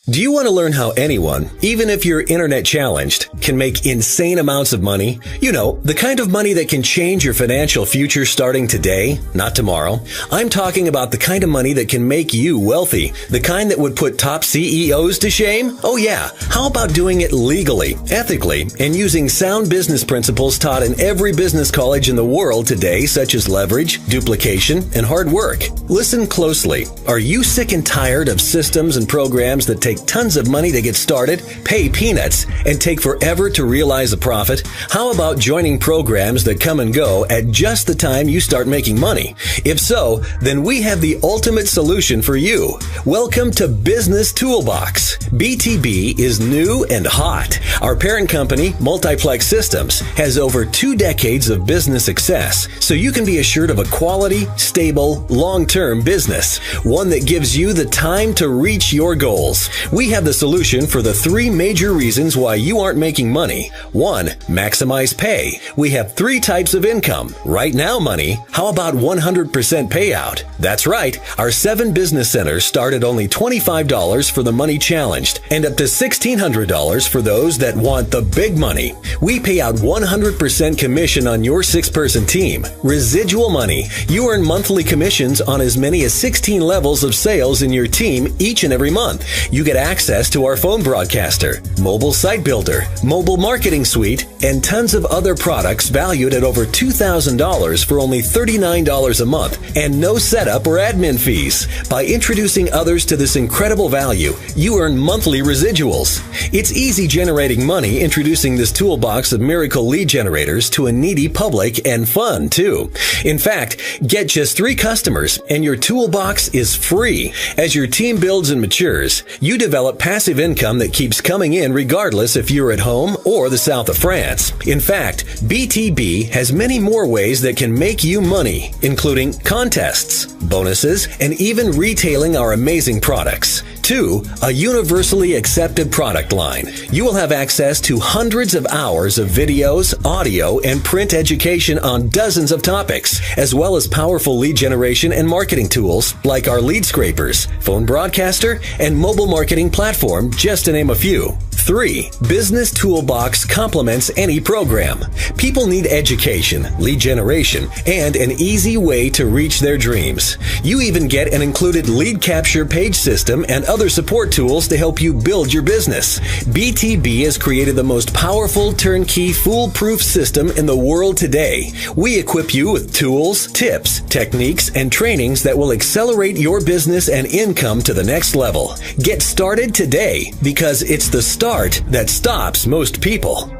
Do you want to learn how anyone, even if you're internet challenged, can make insane amounts of money? You know, the kind of money that can change your financial future starting today, not tomorrow. I'm talking about the kind of money that can make you wealthy. The kind that would put top CEOs to shame? Oh yeah. How about doing it legally, ethically, and using sound business principles taught in every business college in the world today, such as leverage, duplication, and hard work? Listen closely. Are you sick and tired of systems and programs that take tons of money to get started, pay peanuts, and take forever to realize a profit? How about joining programs that come and go at just the time you start making money? If so, then we have the ultimate solution for you. Welcome to Business Toolbox. BTB is new and hot. Our parent company, Multiplex Systems, has over 2 decades of business success, so you can be assured of a quality, stable, long-term business, one that gives you the time to reach your goals. We have the solution for the 3 major reasons why you aren't making money. 1. Maximize pay. We have 3 types of income. Right now money. How about 100% payout? That's right. Our 7 business centers start at only $25 for the money challenged and up to $1,600 for those that want the big money. We pay out 100% commission on your 6-person team. Residual money. You earn monthly commissions on as many as 16 levels of sales in your team each and every month. You get access to our phone broadcaster, mobile site builder, mobile marketing suite, and tons of other products valued at over $2,000 for only $39 a month and no setup or admin fees. By introducing others to this incredible value, you earn monthly residuals. It's easy generating money introducing this toolbox of miracle lead generators to a needy public, and fun too. In fact, get just 3 customers and your toolbox is free. As your team builds and matures, you develop passive income that keeps coming in regardless if you're at home or the south of France. In fact, BTB has many more ways that can make you money, including contests, bonuses, and even retailing our amazing products. 2. A universally accepted product line. You will have access to hundreds of hours of videos, audio, and print education on dozens of topics, as well as powerful lead generation and marketing tools like our lead scrapers, phone broadcaster, and mobile marketing platform, just to name a few. 3. Business Toolbox complements any program. People need education, lead generation, and an easy way to reach their dreams. You even get an included lead capture page system and other support tools to help you build your business. BTB has created the most powerful, turnkey, foolproof system in the world today. We equip you with tools, tips, techniques, and trainings that will accelerate your business and income to the next level. Get started today, because it's the start that stops most people.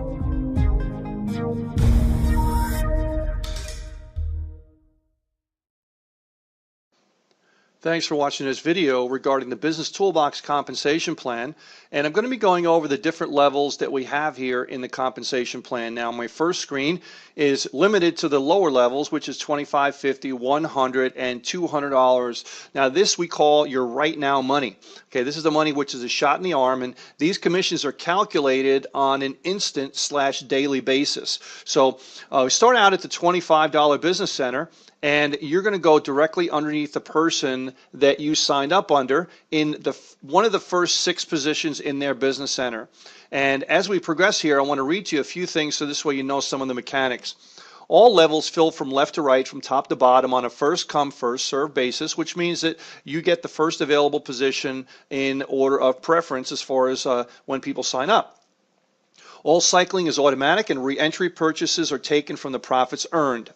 Thanks for watching this video regarding the Business Toolbox compensation plan, and I'm going to be going over the different levels that we have here in the compensation plan. Now, my first screen is limited to the lower levels, which is $25, $50, $100, and $200. Now, this we call your right now money. Okay, this is the money which is a shot in the arm, and these commissions are calculated on an instant/daily basis. So we start out at the $25 business center, and you're going to go directly underneath the person that you signed up under in one of the first 6 positions in their business center. And as we progress here, I want to read to you a few things so this way you know some of the mechanics. All levels fill from left to right, from top to bottom on a first come, first served basis, which means that you get the first available position in order of preference as far as when people sign up. All cycling is automatic, and re-entry purchases are taken from the profits earned.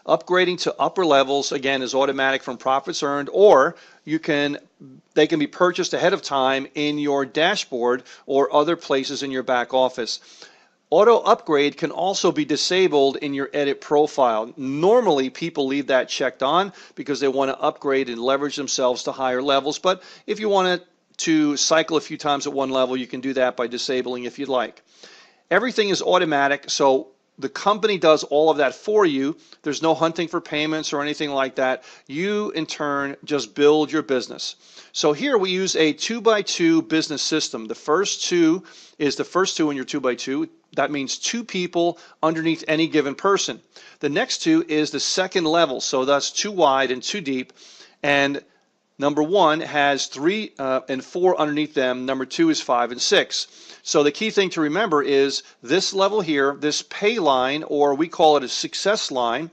Upgrading to upper levels, again, is automatic from profits earned, or they can be purchased ahead of time in your dashboard or other places in your back office. Auto upgrade can also be disabled in your edit profile. Normally, people leave that checked on because they want to upgrade and leverage themselves to higher levels, but if you want to cycle a few times at one level, you can do that by disabling if you'd like. Everything is automatic, so the company does all of that for you. There's no hunting for payments or anything like that. You, in turn, just build your business. So here we use a 2x2 business system. The first 2 is the first 2 in your 2x2. That means 2 people underneath any given person. The next 2 is the second level, so that's 2 wide and 2 deep. And Number 1 has 3 and 4 underneath them. Number 2 is 5 and 6. So the key thing to remember is this level here, this pay line, or we call it a success line,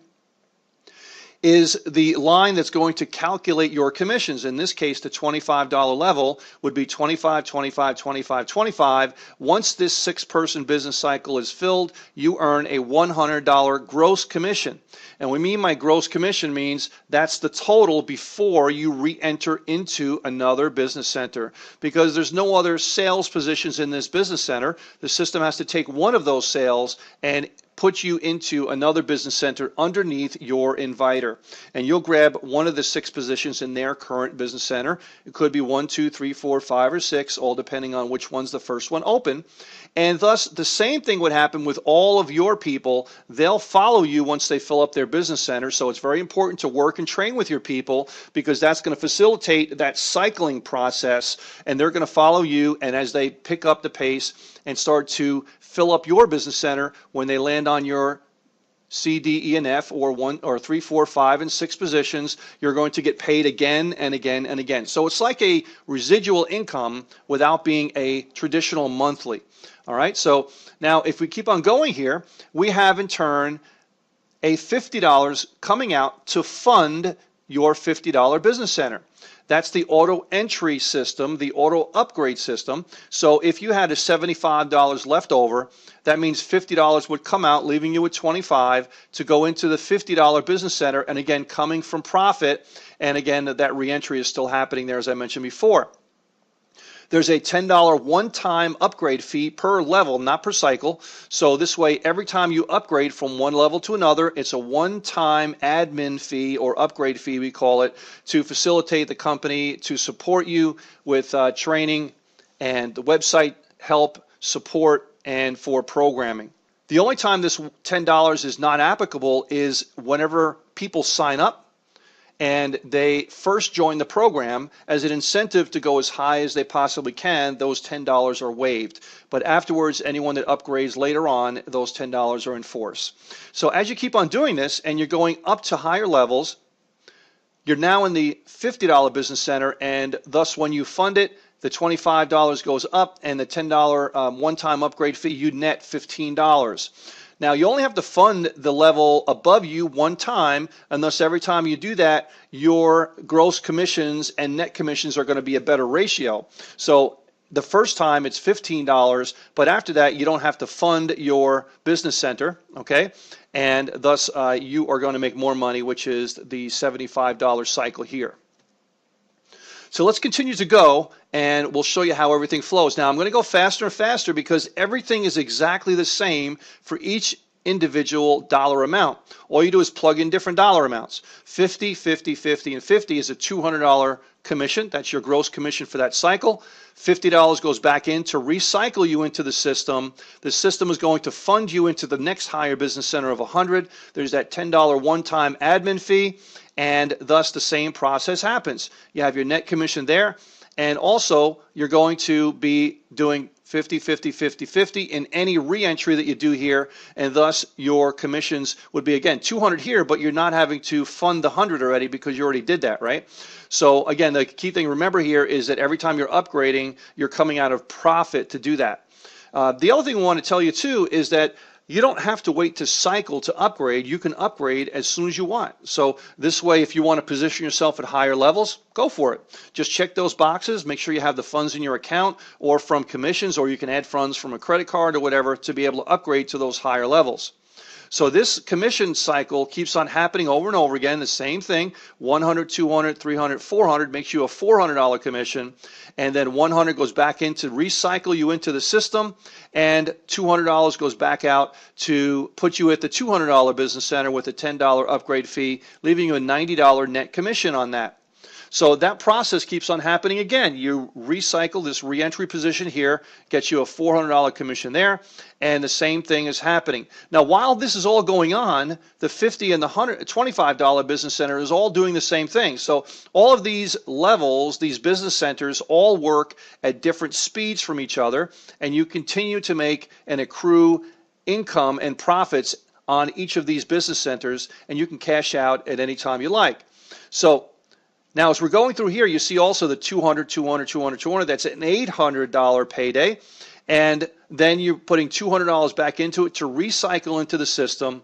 is the line that's going to calculate your commissions. In this case, the $25 level would be 25, 25, 25, 25. Once this 6-person business cycle is filled, you earn a $100 gross commission. And what we mean by gross commission means that's the total before you re-enter into another business center, because there's no other sales positions in this business center. The system has to take one of those sales and put you into another business center underneath your inviter. And you'll grab one of the 6 positions in their current business center. It could be 1, 2, 3, 4, 5, or 6, all depending on which one's the first one open. And thus, the same thing would happen with all of your people. They'll follow you once they fill up their business center. So it's very important to work and train with your people, because that's going to facilitate that cycling process, and they're going to follow you. And as they pick up the pace and start to fill up your business center, when they land on your C, D, E, and F, or 1 or 3, 4, 5, and 6 positions, you're going to get paid again and again and again. So it's like a residual income without being a traditional monthly. All right, so now if we keep on going here, we have in turn a $50 coming out to fund your $50 business center. That's the auto entry system, the auto upgrade system. So if you had a $75 left over, that means $50 would come out, leaving you with $25 to go into the $50 business center, and again, coming from profit. And again, that reentry is still happening there, as I mentioned before. There's a $10 one-time upgrade fee per level, not per cycle. So this way, every time you upgrade from one level to another, it's a one-time admin fee, or upgrade fee we call it, to facilitate the company, to support you with training and the website help, support, and for programming. The only time this $10 is not applicable is whenever people sign up and they first join the program. As an incentive to go as high as they possibly can, those $10 are waived. But afterwards, anyone that upgrades later on, those $10 are in force. So as you keep on doing this and you're going up to higher levels, you're now in the $50 business center, and thus when you fund it, the $25 goes up, and the $10 one-time upgrade fee, you net $15. Now, you only have to fund the level above you one time, and thus every time you do that, your gross commissions and net commissions are going to be a better ratio. So the first time it's $15, but after that you don't have to fund your business center, okay? And thus you are going to make more money, which is the $75 cycle here. So let's continue to go, and we'll show you how everything flows. Now I'm going to go faster and faster because everything is exactly the same for each individual dollar amount. All you do is plug in different dollar amounts. 50, 50, 50, and 50 is a $200 commission. That's your gross commission for that cycle. $50 goes back in to recycle you into the system. The system is going to fund you into the next higher business center of 100. There's that $10 one-time admin fee, and thus the same process happens. You have your net commission there, and also you're going to be doing 50, 50, 50, 50 in any re-entry that you do here, and thus your commissions would be, again, 200 here, but you're not having to fund the 100 already because you already did that, right? So again, the key thing to remember here is that every time you're upgrading, you're coming out of profit to do that. The other thing I want to tell you too is that you don't have to wait to cycle to upgrade. You can upgrade as soon as you want. So this way, if you want to position yourself at higher levels, go for it. Just check those boxes. Make sure you have the funds in your account or from commissions, or you can add funds from a credit card or whatever to be able to upgrade to those higher levels. So this commission cycle keeps on happening over and over again. The same thing, 100, 200, 300, 400 makes you a $400 commission, and then 100 goes back in to recycle you into the system, and $200 goes back out to put you at the $200 business center with a $10 upgrade fee, leaving you a $90 net commission on that. So that process keeps on happening again. You recycle this re-entry position here, gets you a $400 commission there, and the same thing is happening. Now, while this is all going on, the $50 and the $25 business center is all doing the same thing. So all of these levels, these business centers, all work at different speeds from each other, and you continue to make and accrue income and profits on each of these business centers, and you can cash out at any time you like. So Now, as we're going through here, you see also the 200, 200, 200, 200. That's an $800 payday. And then you're putting $200 back into it to recycle into the system.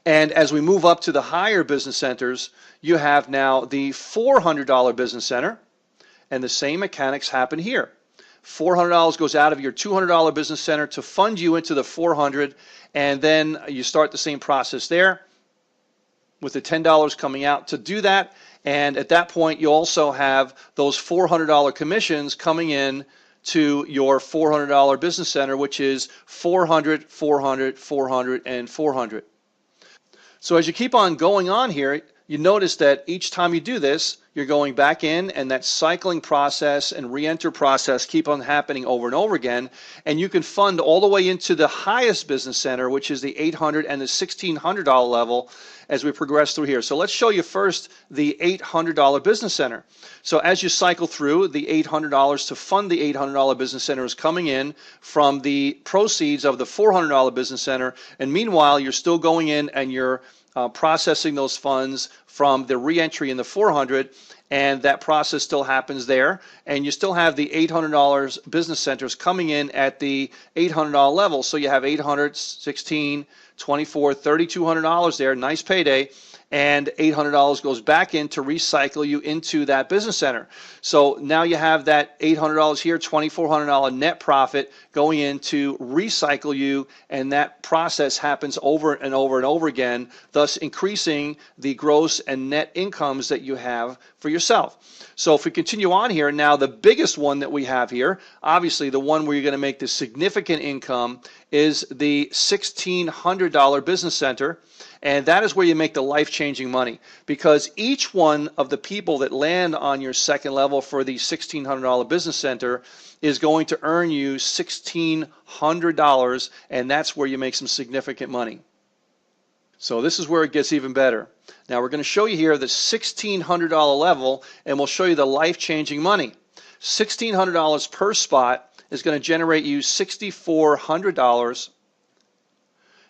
And as we move up to the higher business centers, you have now the $400 business center. And the same mechanics happen here. $400 goes out of your $200 business center to fund you into the 400, and then you start the same process there with the $10 coming out to do that. And at that point, you also have those $400 commissions coming in to your $400 business center, which is 400, 400, 400, and 400. So as you keep on going on here, you notice that each time you do this, you're going back in, and that cycling process and re-enter process keep on happening over and over again. And you can fund all the way into the highest business center, which is the $800 and the $1,600 level as we progress through here. So let's show you first the $800 business center. So as you cycle through, the $800 to fund the $800 business center is coming in from the proceeds of the $400 business center. And meanwhile, you're still going in and you're processing those funds from the re-entry in the 400, and that process still happens there. And you still have the $800 business centers coming in at the $800 level. So you have 800, 16, 24, $3,200 there, nice payday. And $800 goes back in to recycle you into that business center. So now you have that $800 here, $2,400 net profit going in to recycle you, and that process happens over and over and over again, thus increasing the gross and net incomes that you have for yourself. So if we continue on here, now the biggest one that we have here, obviously the one where you're going to make the significant income, is the $1,600 business center. And that is where you make the life-changing money, because each one of the people that land on your second level for the $1,600 business center is going to earn you $1,600, and that's where you make some significant money. So this is where it gets even better. Now we're going to show you here the $1,600 level, and we'll show you the life-changing money. $1,600 per spot is going to generate you $6,400.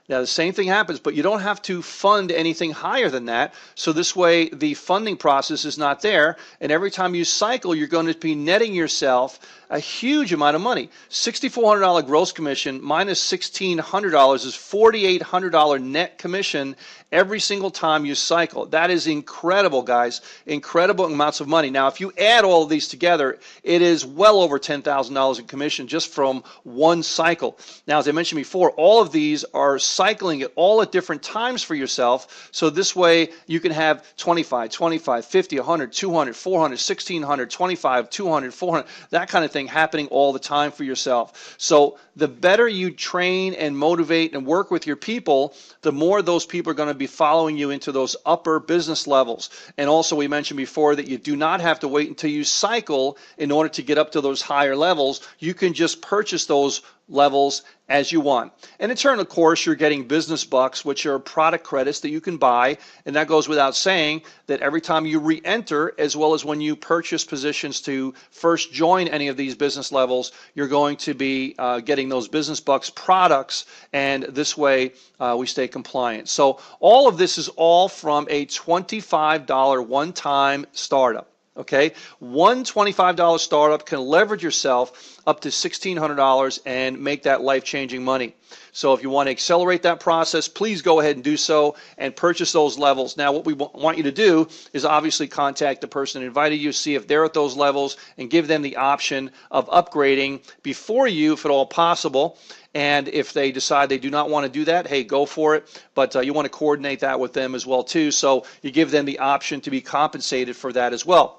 Now the same thing happens, but you don't have to fund anything higher than that. So this way the funding process is not there, and every time you cycle, you're going to be netting yourself a huge amount of money. $6,400 gross commission minus $1,600 is $4,800 net commission every single time you cycle. That is incredible, guys. Incredible amounts of money. Now, if you add all of these together, it is well over $10,000 in commission just from one cycle. Now, as I mentioned before, all of these are cycling it all at different times for yourself. So this way you can have 25, 25, 50, 100, 200, 400, 1,600, 25, 200, 400, that kind of thing happening all the time for yourself. So the better you train and motivate and work with your people, the more those people are going to be following you into those upper business levels. And also we mentioned before that you do not have to wait until you cycle in order to get up to those higher levels. You can just purchase those levels as you want. And in turn, of course, you're getting business bucks, which are product credits that you can buy. And that goes without saying that every time you re-enter, as well as when you purchase positions to first join any of these business levels, you're going to be getting those business bucks products. And this way we stay compliant. So all of this is all from a $25 one-time startup. Okay, one $25 startup can leverage yourself up to $1,600 and make that life-changing money. So if you want to accelerate that process, please go ahead and do so and purchase those levels. Now, what we want you to do is obviously contact the person who invited you, see if they're at those levels, and give them the option of upgrading before you, if at all possible. And if they decide they do not want to do that, hey, go for it. But you want to coordinate that with them as well, too. So you give them the option to be compensated for that as well.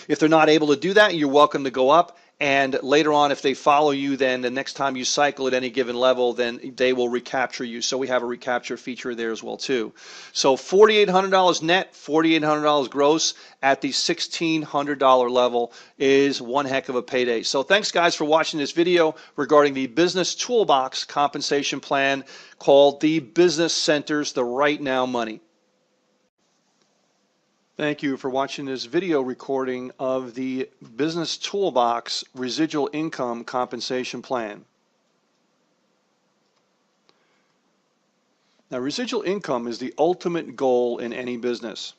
If they're not able to do that, you're welcome to go up. And later on, if they follow you, then the next time you cycle at any given level, then they will recapture you. So we have a recapture feature there as well, too. So $4,800 net, $4,800 gross at the $1,600 level is one heck of a payday. So thanks, guys, for watching this video regarding the Business Toolbox compensation plan called the Business Centers, the Right Now Money. Thank you for watching this video recording of the Business Toolbox Residual Income Compensation Plan. Now, residual income is the ultimate goal in any business.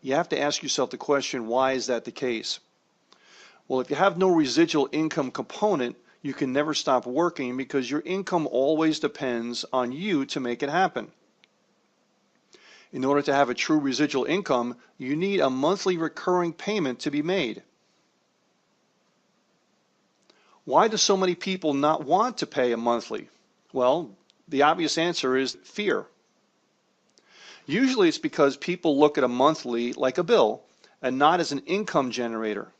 You have to ask yourself the question, why is that the case? Well, if you have no residual income component, you can never stop working because your income always depends on you to make it happen. In order to have a true residual income, you need a monthly recurring payment to be made. Why do so many people not want to pay a monthly? Well, the obvious answer is fear. Usually it's because people look at a monthly like a bill and not as an income generator.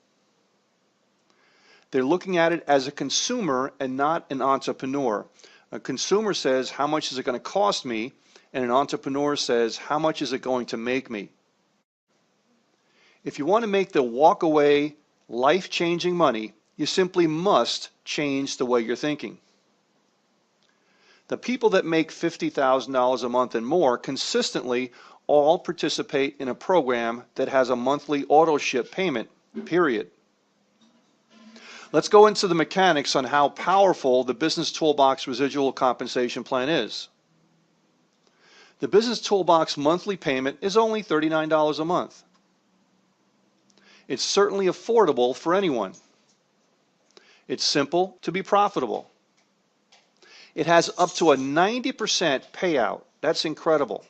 They're looking at it as a consumer and not an entrepreneur. A consumer says, how much is it going to cost me? And an entrepreneur says, how much is it going to make me? If you want to make the walk-away, life-changing money, you simply must change the way you're thinking. The people that make $50,000 a month and more consistently all participate in a program that has a monthly auto ship payment, period. Let's go into the mechanics on how powerful the Business Toolbox Residual Compensation Plan is. The Business Toolbox monthly payment is only $39 a month. It's certainly affordable for anyone. It's simple to be profitable. It has up to a 90% payout. That's incredible.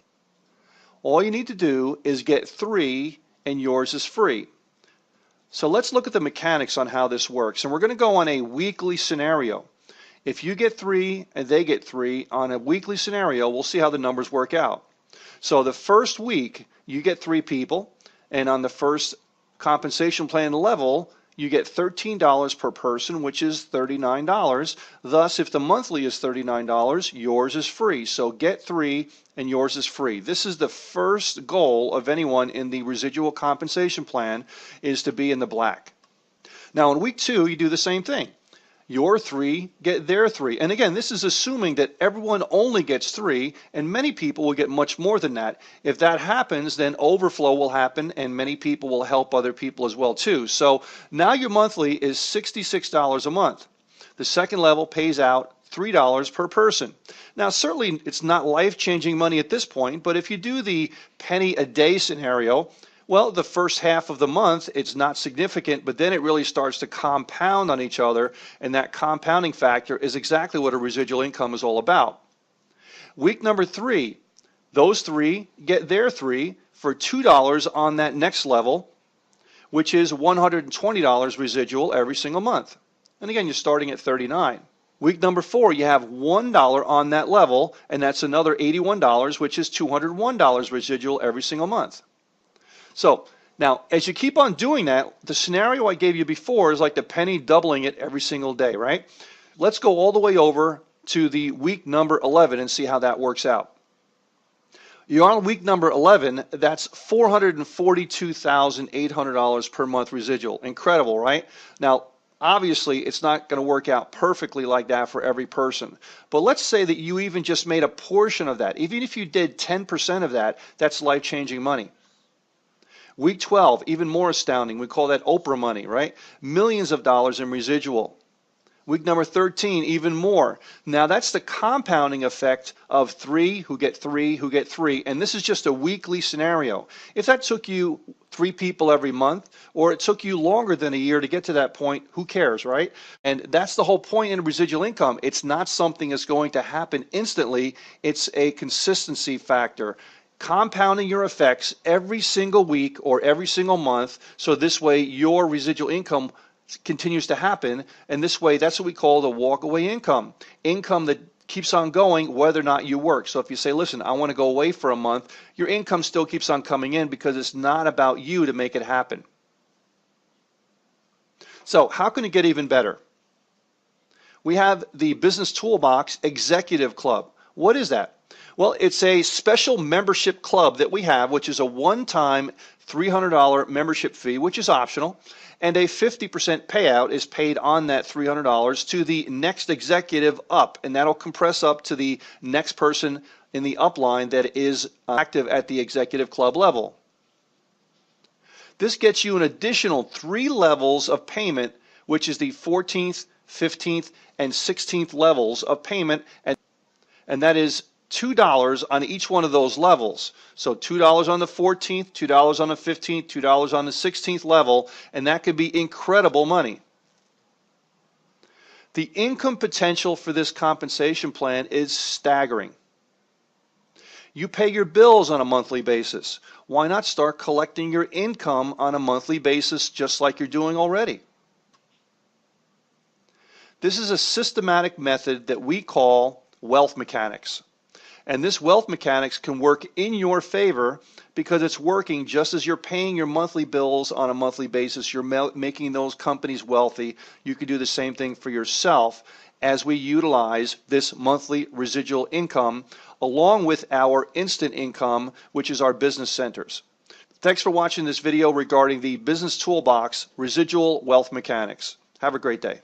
All you need to do is get 3 and yours is free. So let's look at the mechanics on how this works. And we're going to go on a weekly scenario. If you get 3 and they get 3 on a weekly scenario, we'll see how the numbers work out. So the first week, you get 3 people, and on the first compensation plan level, you get $13 per person, which is $39. Thus, if the monthly is $39, yours is free. So get 3 and yours is free. This is the first goal of anyone in the residual compensation plan, is to be in the black. Now in week 2, you do the same thing. Your 3 get their 3. And again, this is assuming that everyone only gets 3, and many people will get much more than that. If that happens, then overflow will happen, and many people will help other people as well too. So now your monthly is $66 a month. The second level pays out $3 per person. Now certainly it's not life-changing money at this point, but if you do the penny a day scenario, well, the first half of the month, it's not significant, but then it really starts to compound on each other, and that compounding factor is exactly what a residual income is all about. Week number 3, those 3 get their 3 for $2 on that next level, which is $120 residual every single month. And again, you're starting at $39. Week number 4, you have $1 on that level, and that's another $81, which is $201 residual every single month. So now, as you keep on doing that, the scenario I gave you before is like the penny doubling it every single day, right? Let's go all the way over to the week number 11 and see how that works out. You're on week number 11, that's $442,800 per month residual. Incredible, right? Now, obviously, it's not going to work out perfectly like that for every person. But let's say that you even just made a portion of that. Even if you did 10% of that, that's life-changing money. Week 12, even more astounding. We call that Oprah money, right? Millions of dollars in residual. Week number 13, even more. Now that's the compounding effect of 3 who get 3 who get 3. And this is just a weekly scenario. If that took you 3 people every month, or it took you longer than a year to get to that point, who cares, right? And that's the whole point in residual income. It's not something that's going to happen instantly. It's a consistency factor. Compounding your effects every single week or every single month, so this way your residual income continues to happen, and this way that's what we call the walk-away income. Income that keeps on going whether or not you work. So if you say, listen, I want to go away for a month, your income still keeps on coming in because it's not about you to make it happen. So how can it get even better? We have the Business Toolbox Executive Club. What is that? Well, it's a special membership club that we have, which is a one-time $300 membership fee, which is optional, and a 50% payout is paid on that $300 to the next executive up, and that'll compress up to the next person in the upline that is active at the executive club level. This gets you an additional 3 levels of payment, which is the 14th, 15th, and 16th levels of payment, and that is $2 on each one of those levels. So $2 on the 14th, $2 on the 15th, $2 on the 16th level, and that could be incredible money. The income potential for this compensation plan is staggering. You pay your bills on a monthly basis. Why not start collecting your income on a monthly basis just like you're doing already? This is a systematic method that we call wealth mechanics. And this wealth mechanics can work in your favor because it's working just as you're paying your monthly bills on a monthly basis. You're making those companies wealthy. You can do the same thing for yourself as we utilize this monthly residual income along with our instant income, which is our business centers. Thanks for watching this video regarding the Business Toolbox Residual Wealth Mechanics. Have a great day.